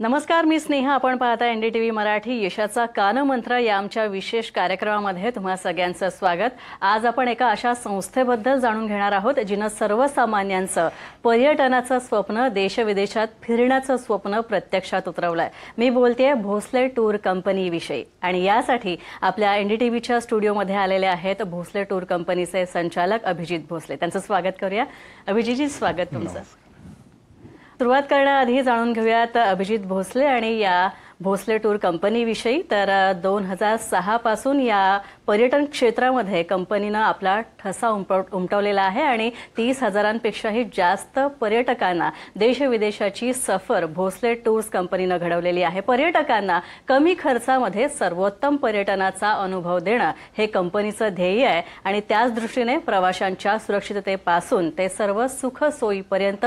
नमस्कार, मी स्नेहा. आपण पाहता एनडीटीव्ही मराठी. यशाचा कानमंत्र या आमच्या विशेष कार्यक्रमामध्ये तुम्हा सगळ्यांचं स्वागत. आज आपण एका अशा संस्थेबद्दल जाणून घेणार आहोत जिनं सर्वसामान्यांचं पर्यटनाचं स्वप्न, देशविदेशात फिरण्याचं स्वप्न प्रत्यक्षात उतरवलंय. मी बोलतेय भोसले टूर कंपनी विषयी. आणि यासाठी आपल्या एनडीटीव्हीच्या स्टुडिओमध्ये आलेले आहेत भोसले टूर कंपनीचे संचालक अभिजित भोसले. त्यांचं स्वागत करूया. अभिजितजी, स्वागत तुमचं. सुरुवात करण्याआधी जाणून घेऊयात अभिजित भोसले आणि या भोसले टूर कंपनी विषयी. तर 2006 पासून या पर्यटन क्षेत्रामध्ये कंपनीनं आपला ठसा उमटवलेला आहे आणि 30,000पेक्षाही जास्त पर्यटकांना देशविदेशाची सफर भोसले टूर्स कंपनीनं घडवलेली आहे. पर्यटकांना कमी खर्चामध्ये सर्वोत्तम पर्यटनाचा अनुभव देणं हे कंपनीचं ध्येय आहे आणि त्याच दृष्टीने प्रवाशांच्या सुरक्षिततेपासून ते सर्व सुख सोयीपर्यंत,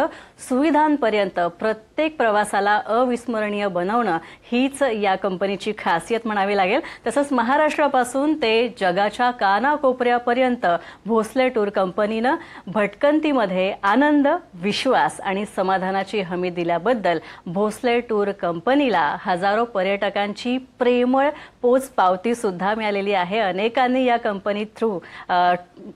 सुविधांपर्यंत प्रत्येक प्रवासाला अविस्मरणीय बनवणं हीच या कंपनीची खासियत म्हणावी लागेल. तसंच महाराष्ट्रापासून ते जगाच्या कानाकोपऱ्यापर्यंत भोसले टूर कंपनीनं भटकंतीमध्ये आनंद, विश्वास आणि समाधानाची हमी दिल्याबद्दल भोसले टूर कंपनीला हजारो पर्यटकांची प्रेमळ पोचपावती सुद्धा मिळालेली आहे. अनेकांनी या कंपनी थ्रू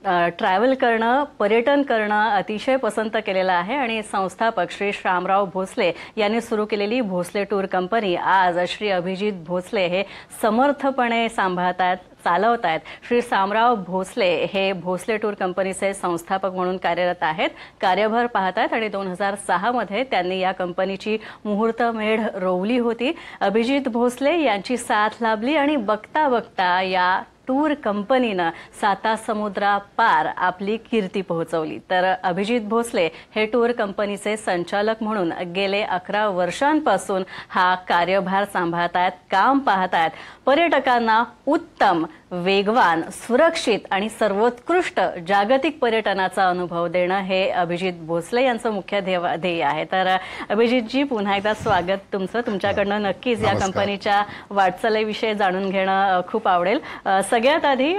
ट्रॅव्हल करणं, पर्यटन करणं अतिशय पसंत केलेलं आहे आणि संस्थापक श्री शामराव भोसले यांनी सुरू केलेली भोसले टूर कंपनी आज श्री अभिजित भोसले हे समर्थपणे सांभाळतात, चालवतायत. श्री शामराव भोसले हे भोसले टूर कंपनीचे संस्थापक म्हणून कार्यरत आहेत, कार्यभार पाहतात आणि 2006 मध्ये त्यांनी या कंपनीची मुहूर्तमेढ रोवली होती. अभिजित भोसले यांची साथ लाभली आणि बघता बघता या टूर कंपनीनं सातासमुद्रापार आपली कीर्ती पोहोचवली. तर अभिजित भोसले हे टूर कंपनीचे संचालक म्हणून गेले 11 वर्षांपासून हा कार्यभार सांभाळतायत, काम पाहतायत. पर्यटकांना उत्तम, वेगवान, सुरक्षित आणि सर्वोत्कृष्ट जागतिक पर्यटनाचा अनुभव देणं हे अभिजित भोसले यांचं मुख्य ध्येय आहे. तर अभिजितजी, पुन्हा एकदा स्वागत तुमचं. तुमच्याकडनं नक्कीच या कंपनीच्या वाटचालीविषयी जाणून घेणं खूप आवडेल. सगळ्यात आधी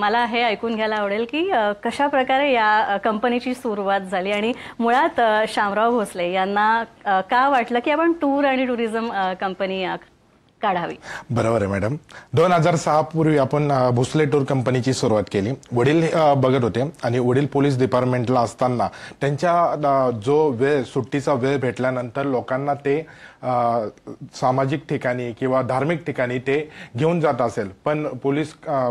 मला हे ऐकून घ्यायला आवडेल की कशा प्रकारे या कंपनीची सुरुवात झाली आणि मुळात शामराव भोसले यांना का वाटलं की आपण टूर आणि टुरिझम कंपनी काढावी. बरोबर आहे मॅडम. 2006 पूर्वी आपण भोसले टूर कंपनीची सुरुवात केली. वडील बघत होते आणि वडील पोलीस डिपार्टमेंटला असताना त्यांच्या जो वेळ, सुट्टीचा वेळ भेटल्यानंतर लोकांना ते सामाजिक ठिकाणी किंवा धार्मिक ठिकाणी ते घेऊन जात असेल, पण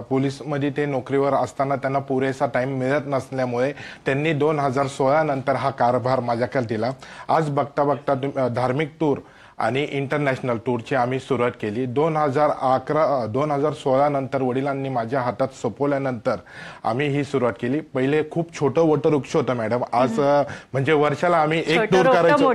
पोलीसमध्ये ते नोकरीवर असताना त्यांना पुरेसा टाइम मिळत नसल्यामुळे त्यांनी 2016 नंतर हा कारभार माझ्याकडे दिला. आज बघता बघता धार्मिक टूर आणि इंटरनॅशनल टूरची आम्ही सुरुवात केली. 2016 नंतर वडिलांनी माझ्या हातात सोपवल्यानंतर आम्ही ही सुरुवात केली. पहिले खूप छोटं वटवृक्ष होतं मॅडम. आज म्हणजे वर्षाला आम्ही एक टूर करायचो.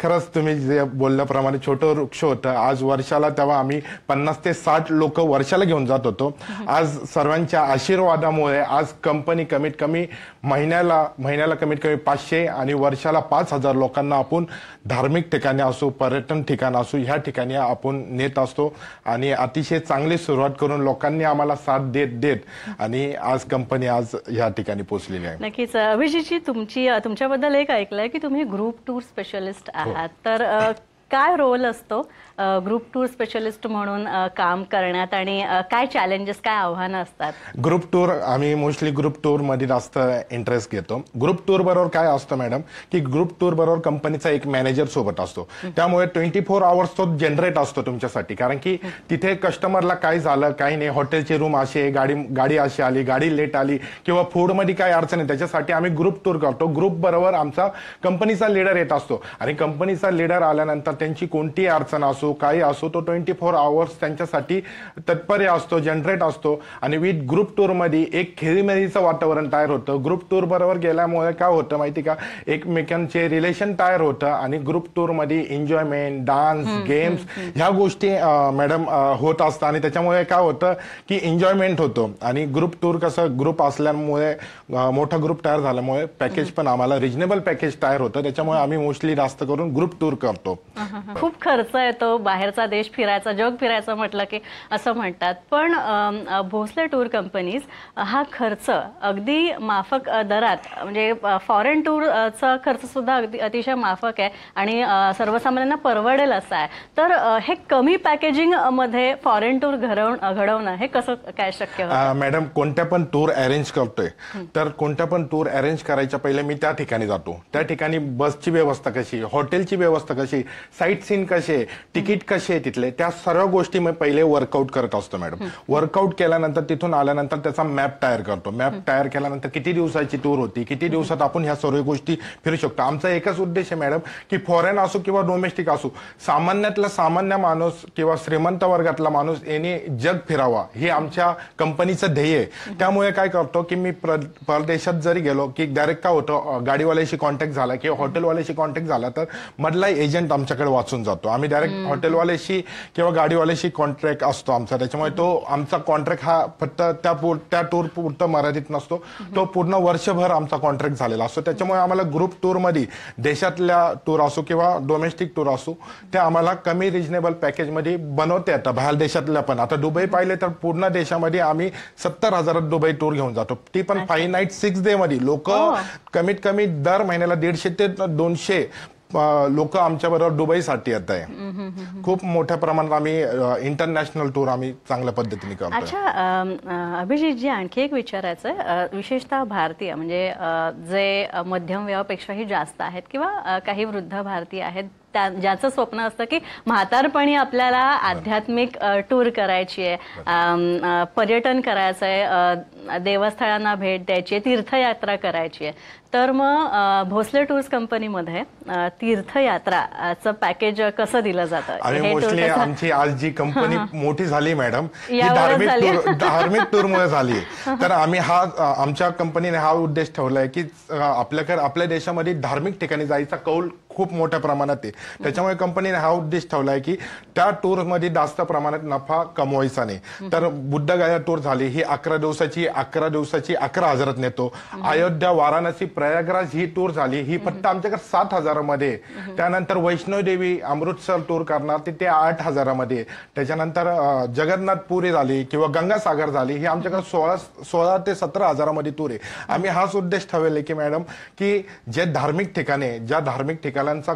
खरंच तुम्ही जे बोलल्याप्रमाणे छोटं वृक्ष होतं. आज वर्षाला तेव्हा आम्ही 50 ते 60 लोक वर्षाला घेऊन जात होतो. आज सर्वांच्या आशीर्वादामुळे आज कंपनी कमीत कमी महिन्याला कमीत कमी 500 आणि वर्षाला 5,000 लोकांना आपण धार्मिक ठिकाणी असो, पर्यटन ठिकाण असो, ह्या ठिकाणी आपण नेत असतो आणि अतिशय चांगली सुरुवात करून लोकांनी आम्हाला साथ देत आणि आज कंपनी आज ह्या ठिकाणी पोहोचलेली आहे. नक्कीच. अभिजितजी, तुमच्याबद्दल एक ऐकलंय की तुम्ही ग्रुप टूर स्पेशलिस्ट आहात. तर काय रोल असतो ग्रुप टूर स्पेशलिस्ट म्हणून काम करण्यात आणि काय चॅलेंजेस, काय आव्हानं असतात? ग्रुप टूर आम्ही मोस्टली ग्रुप टूर मध्ये जास्त इंटरेस्ट घेतो. ग्रुप टूर बरोबर काय असतं मॅडम की ग्रुप टूर बरोबर कंपनीचा एक मॅनेजर सोबत असतो. त्यामुळे 24 आवर्स तो जनरेट असतो तुमच्यासाठी. कारण की तिथे कस्टमरला काय झालं, काही नाही, हॉटेलचे रूम असे, गाडी अशी आली, गाडी लेट आली किंवा फूडमध्ये काय अडचण आहे, त्याच्यासाठी आम्ही ग्रुप टूर करतो. ग्रुप बरोबर आमचा कंपनीचा लीडर येत असतो आणि कंपनीचा लीडर आल्यानंतर त्यांची कोणतीही अडचण असो, काही असो, तो 24 आवर्स त्यांच्यासाठी तत्पर असतो, जनरेट असतो. आणि विथ ग्रुप टूर मध्ये एक खेळीमेळीचं वातावरण तयार होतं. ग्रुप टूर बरोबर गेल्यामुळे काय होतं माहिती का, एकमेकांचे रिलेशन तयार होतं आणि ग्रुप टूर मध्ये एन्जॉयमेंट, डान्स, गेम्स ह्या गोष्टी मॅडम होत असतात आणि त्याच्यामुळे काय होतं की एन्जॉयमेंट होतो. आणि ग्रुप टूर कसं ग्रुप असल्यामुळे, मोठा ग्रुप तयार झाल्यामुळे पॅकेज पण आम्हाला रिजनेबल पॅकेज तयार होतं. त्याच्यामुळे आम्ही मोस्टली जास्त करून ग्रुप टूर करतो. खूप खर्च येतो बाहेरचा देश फिरायचा, जग फिरायचं म्हटलं की असं म्हणतात. पण भोसले टूर कंपनीज हा खर्च अगदी माफक दरात, म्हणजे फॉरेन टूरचा खर्च सुद्धा अगदी अतिशय माफक आहे आणि सर्वसामान्यांना परवडेल असा आहे. तर हे कमी पॅकेजिंग मध्ये फॉरेन टूर घडवणं हे कसं काय शक्य होतं? मॅडम, कोणत्या पण टूर अरेंज करतोय तर कोणत्या पण टूर अरेंज करायच्या पहिले मी त्या ठिकाणी जातो. त्या ठिकाणी बसची व्यवस्था कशी, हॉटेलची व्यवस्था कशी, साईट सीन कसे, तिकीट कसे तिथले, त्या सर्व गोष्टी मी पहिले वर्कआउट करत असतो मॅडम. वर्कआउट केल्यानंतर तिथून आल्यानंतर त्याचा मॅप तयार करतो. मॅप तयार केल्यानंतर किती दिवसाची टूर होती, किती दिवसात आपण ह्या सर्व गोष्टी फिरू शकतो. आमचा एकच उद्देश आहे मॅडम की फॉरेन असो किंवा डोमेस्टिक असो, सामान्यातला सामान्य माणूस किंवा श्रीमंत वर्गातला माणूस याने जग फिरावा हे आमच्या कंपनीचं ध्येय आहे. त्यामुळे काय करतो की मी परदेशात जरी गेलो की डायरेक्ट काय होतं, गाडीवाल्याशी कॉन्टॅक्ट झाला किंवा हॉटेलवाल्याशी कॉन्टॅक्ट झाला तर मधला एजंट आमच्याकडे वाचून जातो. आम्ही डायरेक्ट हॉटेलवाल्याशी किंवा गाडीवाल्याशी कॉन्ट्रॅक्ट असतो आमचा. त्याच्यामुळे तो आमचा कॉन्ट्रॅक्ट हा फक्त त्या टूर पुरतं मर्यादित नसतो, तो पूर्ण वर्षभर आमचा कॉन्ट्रॅक्ट झालेला असतो. त्याच्यामुळे आम्हाला ग्रुप टूर मध्ये देशातल्या टूर असो किंवा डोमेस्टिक टूर असो त्या आम्हाला कमी रिजनेबल पॅकेज मध्ये बनवता येतात. बाहेर देशातल्या पण आता दुबई पाहिले तर पूर्ण देशामध्ये आम्ही 70,000 दुबई टूर घेऊन जातो, ती पण 5 नाईट 6 डे मध्ये. लोक कमीत कमी दर महिन्याला 150 ते 200 लोक आमच्या बरोबर दुबईसाठी येत आहे. खूप मोठ्या प्रमाणात आम्ही इंटरनॅशनल टूर आम्ही चांगल्या पद्धतीने करतो. अच्छा अभिजित जी, आणखी एक विचारायचं आहे, विशेषतः भारतीय म्हणजे जे मध्यम वयापेक्षाही जास्त आहेत किंवा काही वृद्ध भारतीय आहेत ज्याचं स्वप्न असतं की म्हातारपणी आपल्याला आध्यात्मिक टूर करायची आहे, पर्यटन करायचं आहे, देवस्थळांना भेट द्यायची आहे, तीर्थयात्रा करायची आहे. तर मग भोसले टूर्स कंपनीमध्ये तीर्थयात्राचं पॅकेज कसं दिलं जातं? आणि मोस्टली आमची आज जी कंपनी मोठी झाली मॅडम ही धार्मिक टूरमुळे झाली. तर आम्ही आमच्या कंपनीने हा उद्देश ठेवलाय की आपल्या देशामध्ये धार्मिक ठिकाणी जायचा कौल खूप मोठ्या प्रमाणात आहे. त्याच्यामुळे कंपनीने हा उद्देश ठेवलाय की त्या टूर मध्ये जास्त प्रमाणात नफा कमवायचा नाही. तर बुद्धगया टूर झाली ही 11 दिवसाची 11,000 नेतो. अयोध्या, वाराणसी, प्रयागराज ही टूर झाली ही फक्त आमच्याकडे 7,000 मध्ये. त्यानंतर वैष्णोदेवी अमृतसर टूर करणार ते 8,000 मध्ये. त्याच्यानंतर जगन्नाथपुरी झाली किंवा गंगासागर झाली ही आमच्याकडे 16 ते 17,000 मध्ये टूर आहे. आम्ही हाच उद्देश ठेवले की मॅडम की जे धार्मिक ठिकाणे, ज्या धार्मिक ठिकाणांचा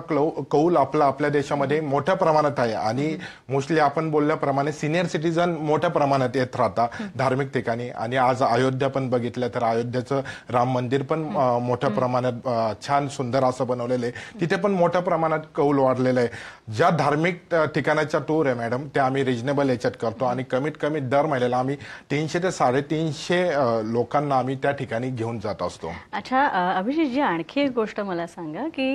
कौल आपल्या देशामध्ये मोठ्या प्रमाणात आहे आणि मोस्टली आपण बोलल्याप्रमाणे सिनियर सिटीजन मोठ्या प्रमाणात येत राहतात धार्मिक ठिकाणी. आणि आज अयोध्या पण बघितलं तर अयोध्याचं राम मंदिर पण मोठ्या प्रमाणात छान सुंदर असं बनवलेलं आहे. तिथे पण मोठ्या प्रमाणात कौल वाढलेलं आहे. ज्या धार्मिक ठिकाणाच्या टूर आहे मॅडम त्या आम्ही रिजनेबल याच्यात करतो आणि कमीत कमी दर महिन्याला आम्ही 300 ते 350 लोकांना आम्ही त्या ठिकाणी घेऊन जात असतो. अच्छा अभिजित जी, आणखी एक गोष्ट मला सांगा की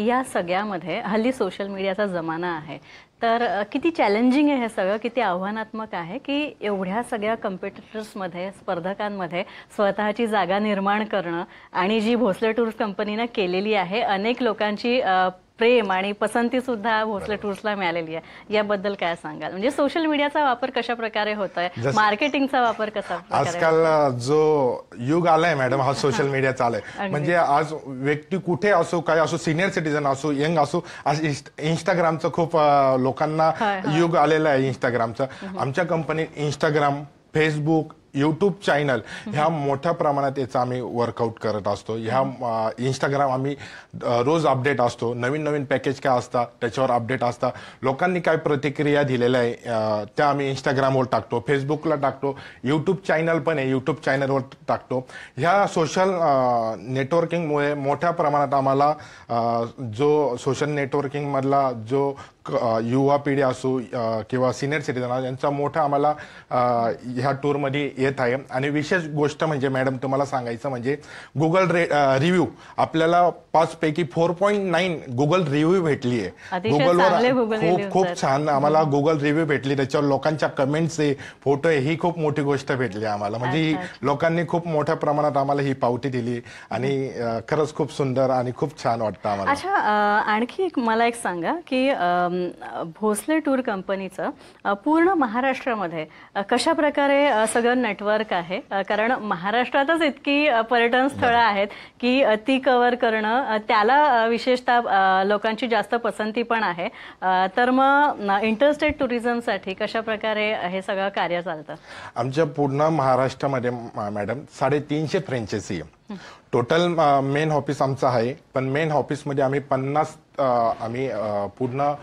या सगळ्यामध्ये हल्ली सोशल मीडियाचा जमाना आहे, तर किती चॅलेंजिंग आहे हे सगळं, किती आव्हानात्मक आहे की एवढ्या सगळ्या कॉम्पिटिटर्समध्ये, स्पर्धकांमध्ये स्वतःची जागा निर्माण करणं. आणि जी भोसले टूर्स कंपनीनं केलेली आहे, अनेक लोकांची प्रेम आणि पसंती सुद्धा भोसले टूर्सला मिळालेली आहे, याबद्दल काय सांगाल? म्हणजे सोशल मीडियाचा वापर कशा प्रकारे होतोय, मार्केटिंगचा वापर कसा आजकाल जो युग आलाय मॅडम हा सोशल मीडियाचा आलाय. म्हणजे आज व्यक्ती कुठे असो, काय असो, सिनियर सिटीजन असो, यंग असो, आज इंस्टाग्रामचं खूप लोकांना युग आलेलं आहे इंस्टाग्रामचं. आमच्या कंपनीत इंस्टाग्राम, फेसबुक, यूट्यूब चॅनल ह्या मोठ्या प्रमाणात याचा आम्ही वर्कआउट करत असतो. ह्या इंस्टाग्राम आम्ही रोज अपडेट असतो, नवीन नवीन पॅकेज काय असतात त्याच्यावर अपडेट असतात. लोकांनी काय प्रतिक्रिया दिलेल्या आहे त्या आम्ही इंस्टाग्रामवर टाकतो, फेसबुकला टाकतो, यूट्यूब चॅनल पण आहे यूट्यूब चॅनलवर टाकतो. ह्या सोशल नेटवर्किंगमुळे मोठ्या प्रमाणात आम्हाला जो सोशल नेटवर्किंग मधला जो युवा पिढी असो किंवा सिनियर सिटीजन यांचा मोठा आम्हाला ह्या टूरमध्ये येत आहे. आणि विशेष गोष्ट म्हणजे मॅडम तुम्हाला सांगायचं म्हणजे गुगल रिव्ह्यू आपल्याला 5 पैकी 4.9 गुगल रिव्ह्यू भेटली आहे. गुगलवर खूप छान आम्हाला गुगल रिव्ह्यू भेटली, त्याच्यावर लोकांच्या कमेंट्स आहे, फोटो आहे, ही खूप मोठी गोष्ट भेटली आम्हाला. म्हणजे लोकांनी खूप मोठ्या प्रमाणात आम्हाला ही पावती दिली आणि खरंच खूप सुंदर आणि खूप छान वाटतं आम्हाला. अच्छा आणखी मला एक सांगा की भोसले टूर कंपनीचं पूर्ण महाराष्ट्रामध्ये कशा प्रकारे सगळं नेटवर्क आहे? कारण महाराष्ट्रातच इतकी पर्यटन स्थळं आहेत की ती कव्हर करणं त्याला विशेषतः लोकांची जास्त पसंती पण आहे. तर मग इंटरस्टेट टुरिझमसाठी कशा प्रकारे हे सगळं कार्य चालतं? आमच्या पूर्ण महाराष्ट्रामध्ये मॅडम 350 फ्रँचायसी आहे. टोटल मेन ऑफिस आमचं आहे, पण मेन ऑफिसमध्ये आम्ही 50 आम्ही पूर्ण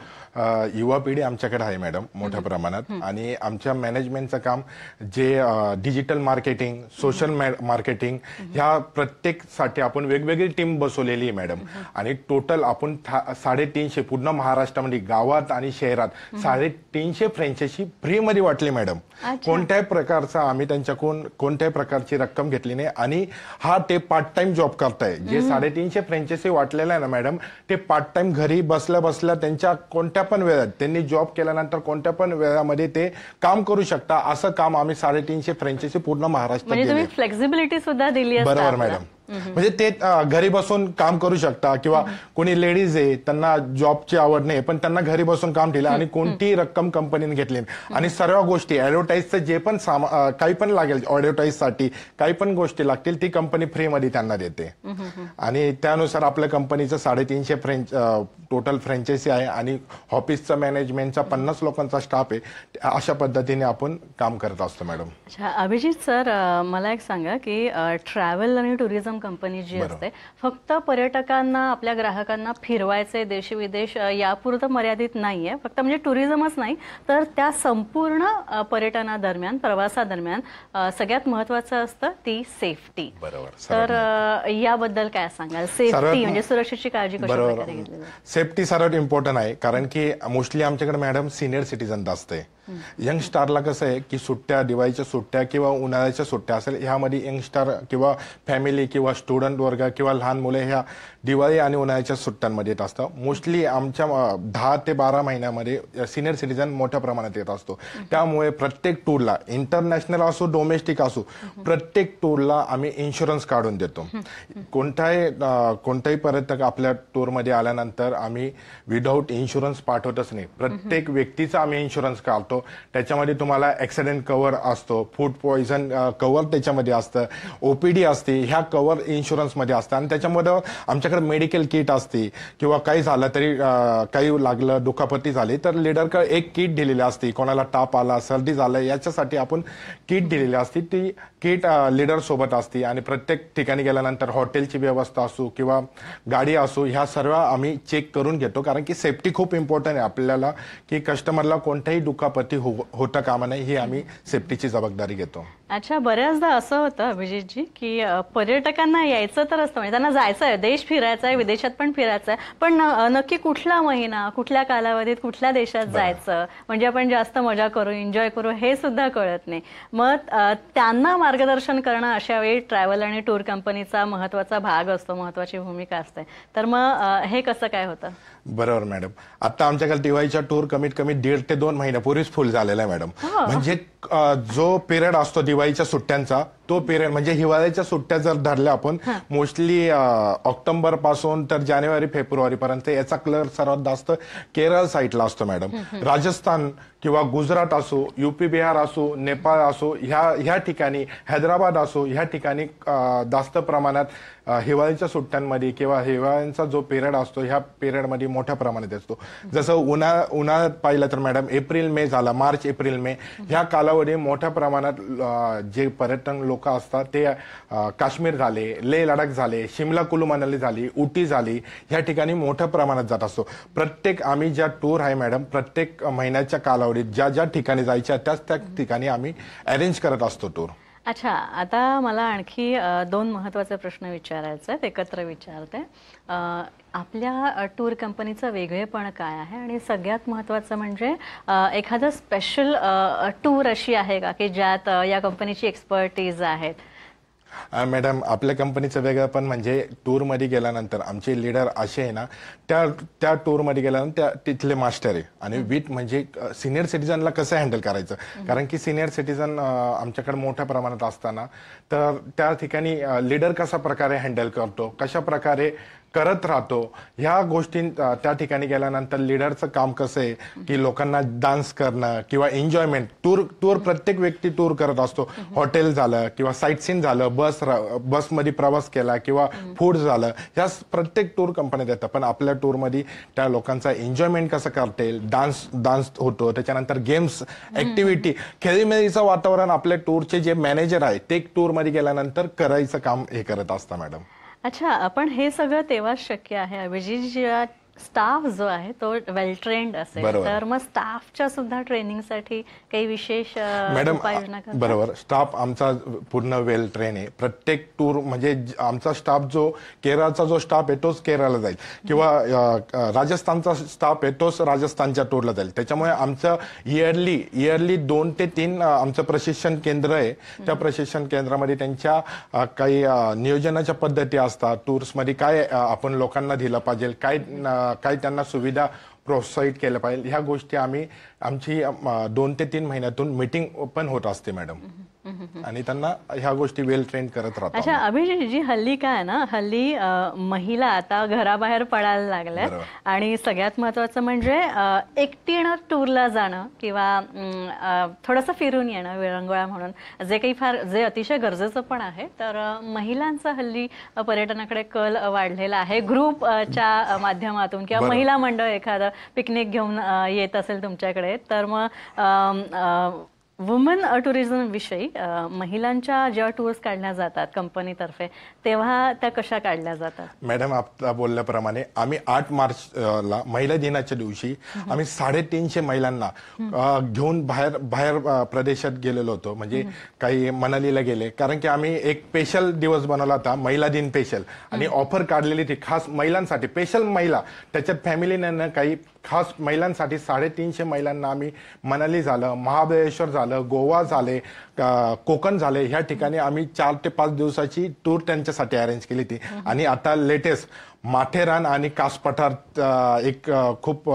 युवा पिढी आमच्याकडे आहे मॅडम मोठ्या प्रमाणात. आणि आमच्या मॅनेजमेंटचं काम जे डिजिटल मार्केटिंग, सोशल मार्केटिंग ह्या प्रत्येकसाठी आपण वेगवेगळी टीम बसवलेली आहे मॅडम. आणि टोटल आपण 350 पूर्ण महाराष्ट्रामध्ये गावात आणि शहरात 350 फ्रँचायसी फ्रीमध्ये वाटली मॅडम. कोणत्याही प्रकारचा आम्ही त्यांच्याकडून कोणत्याही प्रकारची रक्कम घेतली नाही. आणि हा ते पार्ट टाइम जॉब करताय. जे 350 फ्रँचायसी वाटलेला आहे ना मॅडम, ते पार्ट टाइम घरी बसल्या बसल्या त्यांच्या कोणत्या पण वेळात त्यांनी जॉब केल्यानंतर कोणत्या पण वेळामध्ये ते काम करू शकता. असं काम आम्ही 350 फ्रँचायसी पूर्ण महाराष्ट्रात म्हणजे तुम्ही फ्लेक्झिबिलिटी सुद्धा दिली आहे. बरोबर मॅडम. म्हणजे ते घरी बसून काम करू शकता. किंवा कोणी लेडीज आहे त्यांना जॉबची आवड नाही, पण त्यांना घरी बसून काम दिलं आणि कोणतीही रक्कम कंपनीने घेतली. आणि सर्व गोष्टी ऍडव्हर्टाईजचं जे पण काही पण लागेल ऍडव्हर्टाईजसाठी काही पण गोष्टी लागतील ती कंपनी फ्रीमध्ये त्यांना देते. आणि त्यानुसार आपल्या कंपनीचं 350 टोटल फ्रँचायसी आहे. आणि ऑफिसचा मॅनेजमेंटचा 50 लोकांचा स्टाफ आहे. अशा पद्धतीने आपण काम करत असतो मॅडम. अच्छा अभिजित सर, मला एक सांगा की ट्रॅव्हल आणि टुरिझम कंपनी जी असते फक्त पर्यटकांना आपल्या ग्राहकांना फिरवायचे देश विदेश यापुरतं मर्यादित नाहीये. फक्त म्हणजे टुरिझमच नाही तर त्या संपूर्ण पर्यटनादरम्यान प्रवासादरम्यान सगळ्यात महत्वाचं असतं ती सेफ्टी. तर याबद्दल काय सांगाल? सेफ्टी म्हणजे सुरक्षेची काळजी कशी प्रकारे घेतली जाते? सेफ्टी सर्वात इम्पॉर्टंट आहे. कारण की मोस्टली आमच्याकडे मॅडम सिनियर सिटीजन जास्त आहे. यंगस्टारला कसं आहे की सुट्ट्या, दिवाळीच्या सुट्ट्या किंवा उन्हाळ्याच्या सुट्ट्या असेल ह्यामध्ये यंगस्टार किंवा फॅमिली किंवा स्टुडंट वर्ग किंवा लहान मुले ह्या दिवाळी आणि उन्हाळ्याच्या सुट्ट्यांमध्ये येत असतं. मोस्टली आमच्या 10 ते 12 महिन्यामध्ये सिनियर सिटीजन मोठ्या प्रमाणात येत असतो. त्यामुळे प्रत्येक टूरला इंटरनॅशनल असो डोमेस्टिक असो प्रत्येक टूरला आम्ही इन्शुरन्स काढून देतो. कोणताही पर्यटक आपल्या टूरमध्ये आल्यानंतर आम्ही विदाऊट इन्शुरन्स पाठवतच नाही. प्रत्येक व्यक्तीचा आम्ही इन्शुरन्स काढतो. त्याच्यामध्ये तुम्हाला ऍक्सिडेंट कव्हर असतो, फूड पॉइझन कव्हर त्याच्यामध्ये असतं, ओपीडी असते, ह्या कव्हर इन्शुरन्स मध्ये असतं. आणि त्याच्यामध्ये आमच्याकडे मेडिकल किट असते. किंवा काही झालं तरी काही लागलं दुखापती झाली तर लीडरकडे एक किट दिलेली असते. कोणाला ताप आला, सर्दी झालं याच्यासाठी आपण किट दिलेली असते. ती किट लीडर सोबत असते. आणि प्रत्येक ठिकाणी गेल्यानंतर हॉटेलची व्यवस्था असो किंवा गाडी असो ह्या सर्व आम्ही चेक करून घेतो. कारण की सेफ्टी खूप इम्पॉर्टंट आहे आपल्याला की कस्टमरला कोणत्याही दुखापती होता कामा नये ही आम्ही सेफ्टीची जबाबदारी घेतो. अच्छा बऱ्याचदा असं होतं अभिजितजी की पर्यटकांना यायचं तर असतं म्हणजे त्यांना जायचं आहे, देश फिरायचा आहे, विदेशात पण फिरायचं आहे, पण नक्की कुठला महिना, कुठल्या कालावधीत कुठल्या देशात जायचं म्हणजे आपण जास्त मजा करू, एन्जॉय करू हे सुद्धा कळत नाही. मग त्यांना मार्गदर्शन करणं अशा वेळी ट्रॅव्हल आणि टूर कंपनीचा महत्वाचा भाग असतो, महत्वाची भूमिका असते. तर मग हे कसं काय होतं? बरोबर मॅडम. आता आमच्याकडे दिवाळीचा टूर कमीत कमी 1.5 ते 2 महिन्यापूर्वीच फुल झालेला आहे मॅडम. म्हणजे जो पिरियड असतो दिवाळीच्या सुट्ट्यांचा तो पिरियड म्हणजे हिवाळ्याच्या सुट्ट्या जर धरल्या आपण मोस्टली ऑक्टोबर पासून तर जानेवारी फेब्रुवारी पर्यंत याचा कलर सर्वात जास्त केरळ साईडला असतो मॅडम. राजस्थान किंवा गुजरात असो, यूपी बिहार असो, नेपाळ असो, ह्या ठिकाणी हैदराबाद असो ह्या ठिकाणी जास्त प्रमाणात हिवाळीच्या सुट्ट्यांमध्ये किंवा हिवाळ्यांचा जो पिरियड असतो ह्या पिरियडमध्ये मोठ्या प्रमाणात असतो. जसं उन्हाळ्यात पाहिलं तर मॅडम एप्रिल मे झाला, मार्च एप्रिल मे ह्या कालावधी मोठ्या प्रमाणात जे पर्यटन लोक असतात ते काश्मीर झाले, लेह लडाख झाले, शिमला कुलू मनाली झाली, उटी झाली ह्या ठिकाणी मोठ्या प्रमाणात जात असतो. प्रत्येक आम्ही ज्या टूर आहे मॅडम प्रत्येक महिन्याच्या कालावधीत ज्या ज्या ठिकाणी जायच्या त्या ठिकाणी आम्ही अरेंज करत असतो टूर. अच्छा आता मला आणखी 2 महत्त्वाचे प्रश्न विचारायचे आहेत, एकत्र विचारते. आपल्या टूर कंपनीचं वेगळेपण काय आहे आणि सगळ्यात महत्त्वाचं म्हणजे एखादं स्पेशल टूर अशी आहे का की ज्यात या कंपनीची एक्सपर्टीज आहेत? मॅडम आपल्या कंपनीचं वेगळं पण म्हणजे टूरमध्ये गेल्यानंतर आमचे लीडर असे आहे ना त्या टूरमध्ये गेल्यानंतर तिथले मास्टर आहे. आणि विथ म्हणजे सिनियर सिटीजनला कसं हँडल करायचं कारण की सिनियर सिटीजन आमच्याकडे मोठ्या प्रमाणात असताना तर त्या ठिकाणी लीडर कशा प्रकारे हँडल करतो, कशा प्रकारे करत राहतो. ह्या गोष्टी त्या ठिकाणी गेल्यानंतर लीडरचं काम कसं आहे की लोकांना डान्स करणं किंवा एन्जॉयमेंट. टूर प्रत्येक व्यक्ती टूर करत असतो. हॉटेल झालं किंवा साईट सीन झालं, बसमध्ये प्रवास केला किंवा फूड झालं, ह्या प्रत्येक टूर कंपनी देतात. पण आपल्या टूरमध्ये त्या लोकांचा एन्जॉयमेंट कसं करता येईल, डान्स होतो, त्याच्यानंतर गेम्स, ऍक्टिव्हिटी, खेळीमेळीचं वातावरण आपल्या टूरचे जे मॅनेजर आहे ते टूरमध्ये गेल्यानंतर करायचं काम हे करत असतात मॅडम. अच्छा, पण हे सगळं तेव्हाच शक्य आहे अभिजित जेव्हा स्टाफ जो आहे तो वेल ट्रेन्ड असेल. तर मग स्टाफच्या सुद्धा ट्रेनिंगसाठी काही विशेष उपाययोजना करता? बरोबर, स्टाफ आमचा पूर्ण वेल ट्रेन आहे. प्रत्येक टूर म्हणजे आमचा स्टाफ जो केरळचा जो स्टाफ आहे तोच केरळला जाईल किंवा राजस्थानचा स्टाफ आहे तोच राजस्थानच्या टूरला जाईल. त्याच्यामुळे आमचं इयरली 2 ते 3 आमचं प्रशिक्षण केंद्र आहे. त्या प्रशिक्षण केंद्रामध्ये त्यांच्या काही नियोजनाच्या पद्धती असतात. टूर्समध्ये काय आपण लोकांना दिलं पाहिजे, काय त्यांना सुविधा प्रोत्साहित केलं पाहिजे, ह्या गोष्टी आमची 2 ते 3 महिन्यातून मीटिंग पण होत असते मॅडम. आणि त्यांना ह्या गोष्टी वेल ट्रेन करत राहतात. अच्छा अभिजित जी हल्ली काय आहे ना, हल्ली महिला आता घराबाहेर पडायला लागल्या आणि सगळ्यात महत्वाचं म्हणजे एकटीनं टूरला जाणं किंवा थोडंसं फिरून येणं विरंगुळा म्हणून, जे अतिशय गरजेचं पण आहे. तर महिलांचा हल्ली पर्यटनाकडे कल वाढलेला आहे. ग्रुपच्या माध्यमातून किंवा महिला मंडळ एखादं पिकनिक घेऊन येत असेल तुमच्याकडे, तर मग वुमन टुरिझम विषयी महिलांच्या जेव्हा टूर्स काढल्या जातात कंपनीतर्फे तेव्हा त्या कशा काढल्या जातात? मॅडम आता बोलल्याप्रमाणे आम्ही 8 मार्चला महिला दिनाच्या दिवशी आम्ही 350 महिलांना घेऊन बाहेर प्रदेशात गेलेलो होतो. म्हणजे काही मनालीला गेले, कारण की आम्ही एक स्पेशल दिवस बनवला होता, महिला दिन स्पेशल, आणि ऑफर काढलेली ती खास महिलांसाठी, स्पेशल महिला, त्याच्यात फॅमिलीनं काही खास महिलांसाठी 350 महिलांना आम्ही मनाली झालं, महाबळेश्वर झालं, गोवा झाले, कोकण झाले, ह्या ठिकाणी आम्ही 4 ते 5 दिवसाची टूर त्यांच्यासाठी अरेंज केली होती. आणि आता लेटेस्ट माथेरान आणि कास पठार एक खूप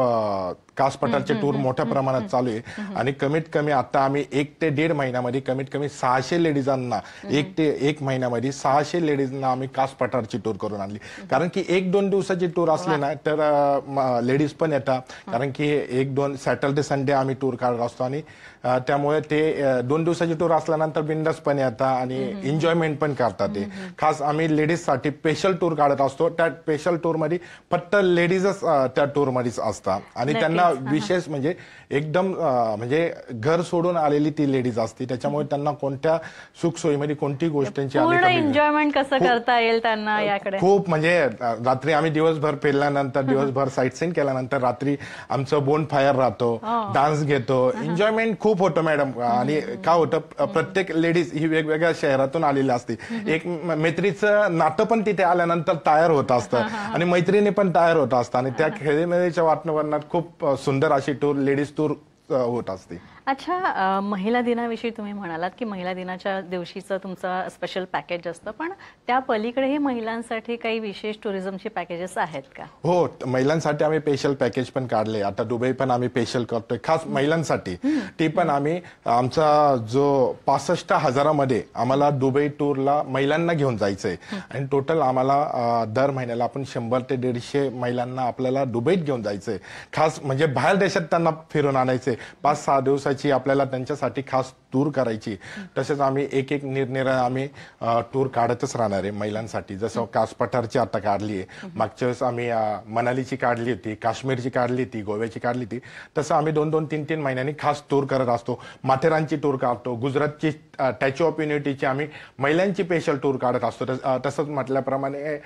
कास पठारचे टूर मोठ्या प्रमाणात चालू आहे. आणि कमीत कमी आता आम्ही 1 ते 1.5 महिन्यामध्ये कमीत कमी 600 लेडीजांना 1 ते 1 महिन्यामध्ये 600 लेडीजना आम्ही कास पठारची टूर करून आणली. कारण की 1-2 दिवसाची टूर असली ना तर लेडीज पण येतात, कारण की 1-2 सॅटर्डे संडे आम्ही टूर काढत असतो. आणि त्यामुळे ते 2 दिवसाची टूर असल्यानंतर बिंदास पण येतात आणि एन्जॉयमेंट पण करतात. ते खास आम्ही लेडीजसाठी स्पेशल टूर काढत असतो. त्या स्पेशल टूरमध्ये फक्त लेडीजच त्या टूरमध्येच असतात. आणि त्यांना विशेष म्हणजे एकदम म्हणजे घर सोडून आलेली ती लेडीज असते. त्याच्यामुळे त्यांना कोणत्या सुखसोयीमध्ये कोणती गोष्टींची एन्जॉयमेंट कसं करता येईल त्यांना याकडे खूप, म्हणजे रात्री आम्ही दिवसभर फिरल्यानंतर, दिवसभर साईट सीन केल्यानंतर रात्री आमचं बोन फायर राहतो, डान्स घेतो, एन्जॉयमेंट खूप होतं मॅडम. आणि काय होतं, प्रत्येक लेडीज ही वेगवेगळ्या शहरातून आलेली असते. एक मैत्रीचं नातं पण तिथे आल्यानंतर तयार होत असतं आणि मैत्रिणी पण तयार होत असतात. आणि त्या खेळीमेळीच्या वातावरणात खूप सुंदर अशी टूर, लेडीज टूर होत असते. अच्छा, महिला दिनाविषयी तुम्ही म्हणालात की महिला दिनाच्या दिवशीचं तुमचं स्पेशल पॅकेज असतं, पण त्या पलीकडेही महिलांसाठी काही विशेष टुरिझमची पॅकेजेस आहेत का? हो, महिलांसाठी आम्ही स्पेशल पॅकेज पण काढले. आता दुबई पण आम्ही स्पेशल करतोय खास महिलांसाठी. ती पण आम्ही आमचा जो 65,000मध्ये आम्हाला दुबई टूरला महिलांना घेऊन जायचंय. आणि टोटल आम्हाला दर महिन्याला आपण 100 ते 150 महिलांना आपल्याला दुबईत घेऊन जायचंय. खास म्हणजे बाहेर देशात त्यांना फिरून आणायचंय. 5-6 दिवसाची आपल्याला त्यांच्यासाठी खास टूर करायची. तसेच आम्ही एक निरनिराळे आम्ही टूर काढतच राहणार आहे महिलांसाठी. जसं कास पठारची आता काढली आहे, मागच्या वेळेस आम्ही मनालीची काढली होती, काश्मीरची काढली होती, गोव्याची काढली होती. तसं आम्ही 2-2, 3-3 महिन्यांनी खास टूर करत असतो. माथेरानची टूर काढतो, गुजरातची स्टॅच्यू ऑफ युनिटीची आम्ही महिलांची स्पेशल टूर काढत असतो. तसंच म्हटल्याप्रमाणे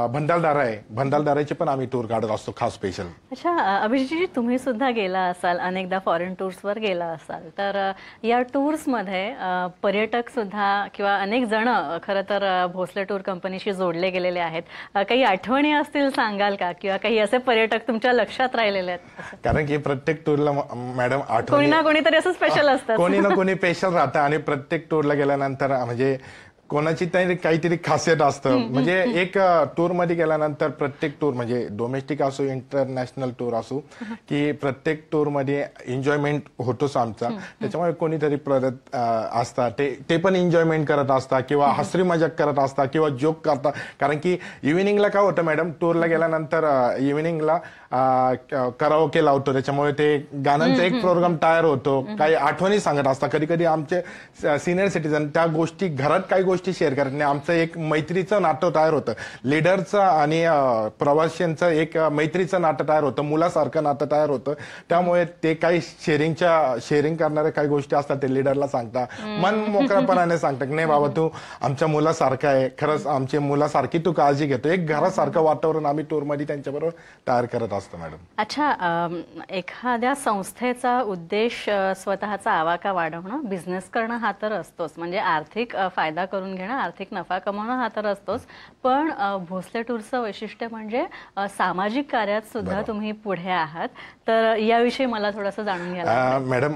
भंडारदऱ्याची पण आम्ही टूर काढत असतो खास स्पेशल. अच्छा अभिजितजी, तुम्ही सुद्धा गेला असाल, अनेकदा फॉरेन टूर्सवर गेला असाल, तर या टूर्समध्ये पर्यटक सुद्धा किंवा अनेक जण खरं तर भोसले टूर कंपनीशी जोडले गेलेले आहेत. काही आठवणी असतील सांगाल का, किंवा काही असे पर्यटक तुमच्या लक्षात राहिलेले आहेत? कारण की प्रत्येक टूरला मॅडम कोणी ना कोणीतरी असं स्पेशल असतं, कोणी ना कोणी स्पेशल राहतं. आणि प्रत्येक टूरला गेल्यानंतर म्हणजे कोणाची तरी काहीतरी खासियत असतं. म्हणजे एक टूर मध्ये गेल्यानंतर प्रत्येक टूर म्हणजे डोमेस्टिक असो इंटरनॅशनल टूर असो की प्रत्येक टूर मध्ये एन्जॉयमेंट होतोच आमचा. त्याच्यामुळे कोणीतरी परत असतात ते पण एन्जॉयमेंट करत असतात किंवा हसरी मजाक करत असतात किंवा जोक करतात. कारण की इव्हिनिंगला काय होतं मॅडम, टूरला गेल्यानंतर इव्हिनिंगला कराओके लावतो, त्याच्यामुळे ते गाण्यांचा एक प्रोग्राम तयार होतो. काही आठवणी सांगत असतात. कधी कधी आमचे सिनियर सिटीजन त्या गोष्टी घरात काही गोष्टी शेअर करत नाही. आमचं एक मैत्रीचं नातं तयार होतं. लीडरचं आणि प्रवाशांचं एक मैत्रीचं नातं तयार होतं, मुलासारखं नातं तयार होतं. त्यामुळे ते काही शेअरिंग करणारे काही गोष्टी असतात ते लीडरला सांगतात, मन मोकळ्यापणाने सांगतात, नाही बाबा तू आमच्या मुलासारखा आहे, खरंच आमच्या मुलासारखी तू काळजी घेतो. एक घरासारखं वातावरण आम्ही टूरमध्ये त्यांच्याबरोबर तयार करत असतो मॅडम. अच्छा, एखाद्या संस्थेचा उद्देश स्वतःचा आवाका वाढवणं, बिझनेस करणं हा तर असतोच, म्हणजे आर्थिक फायदा करून घेणं, आर्थिक नफा कमवणं हा तर असतोच. पण भोसले टूरचं वैशिष्ट्य म्हणजे सामाजिक कार्यात सुद्धा तुम्ही पुढे आहात. तर याविषयी मला थोडंसं जाणून घ्यायला. मॅडम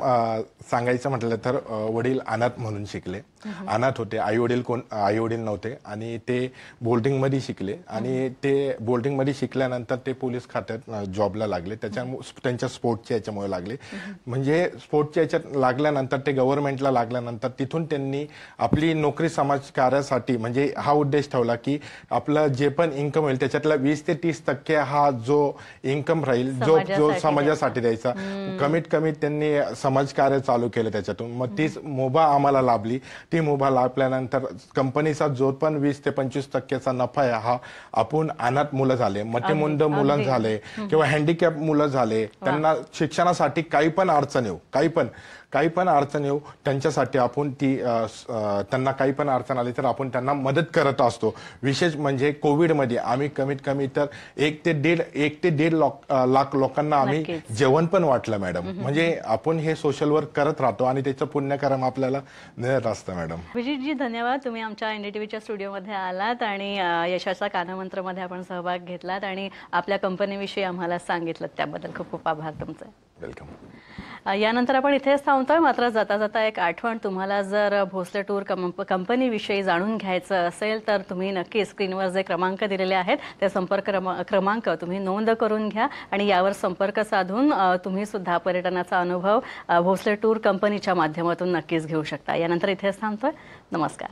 सांगायचं म्हटलं तर वडील अनाथ म्हणून शिकले. अनाथ होते, आई वडील नव्हते आणि ते बोल्टिंग मध्ये शिकले आणि ते बोल्टिंग मध्ये शिकल्यानंतर ते पोलीस खात्यात जॉबला लागले. त्यांच्या स्पोर्टच्या याच्यामुळे लागले. म्हणजे स्पोर्टच्या याच्यात लागल्यानंतर ते गव्हर्नमेंटला लागल्यानंतर तिथून त्यांनी आपली नोकरी समाज कार्यासाठी म्हणजे हा उद्देश ठेवला की आपलं जे पण इन्कम होईल त्याच्यातला 20 ते 30% हा जो इन्कम राहील जो समाजासाठी द्यायचा. कमीत कमी त्यांनी समाजकार्य चालू केलं त्याच्यातून. मग तीच मुभा आम्हाला लाभली. ती मुभा लाभल्यानंतर कंपनीचा जो पण 20 ते 25% नफा आहे हा आपण अनाथ मुलं झाले, मतिमंद मुलं झाले किंवा हँडिकॅप मुलं झाले, त्यांना शिक्षणासाठी काही पण अडचण येऊ त्यांच्यासाठी आपण त्यांना काही पण अडचण आली तर आपण त्यांना मदत करत असतो. विशेष म्हणजे कोविडमध्ये आम्ही कमीत कमी तर 1 ते 1.5 लाख लोकांना आम्ही जेवण पण वाटलं मॅडम. म्हणजे आपण हे सोशल वर्क करत राहतो आणि त्याचं पुण्यकर्म आपल्याला मिळत असतं मॅडम. अभिजितजी, धन्यवाद. तुम्ही आमच्या एनडीटीव्हीच्या स्टुडिओमध्ये आलात आणि यशाचा कानमंत्रमध्ये आपण सहभाग घेतलात आणि आपल्या कंपनीविषयी आम्हाला सांगितलं, त्याबद्दल खूप खूप आभार तुमचे. वेलकम. यानंतर आपण इथेच थांबतोय. मात्र जाता जाता एक आठवण, तुम्हाला जर भोसले टूर कंपनीविषयी जाणून घ्यायचं असेल तर तुम्ही नक्की स्क्रीनवर जे क्रमांक दिलेले आहेत ते संपर्क क्रमांक तुम्ही नोंद करून घ्या आणि यावर संपर्क साधून तुम्ही सुद्धा पर्यटनाचा अनुभव भोसले टूर कंपनीच्या माध्यमातून नक्कीच घेऊ शकता. यानंतर इथेच थांबतोय. नमस्कार.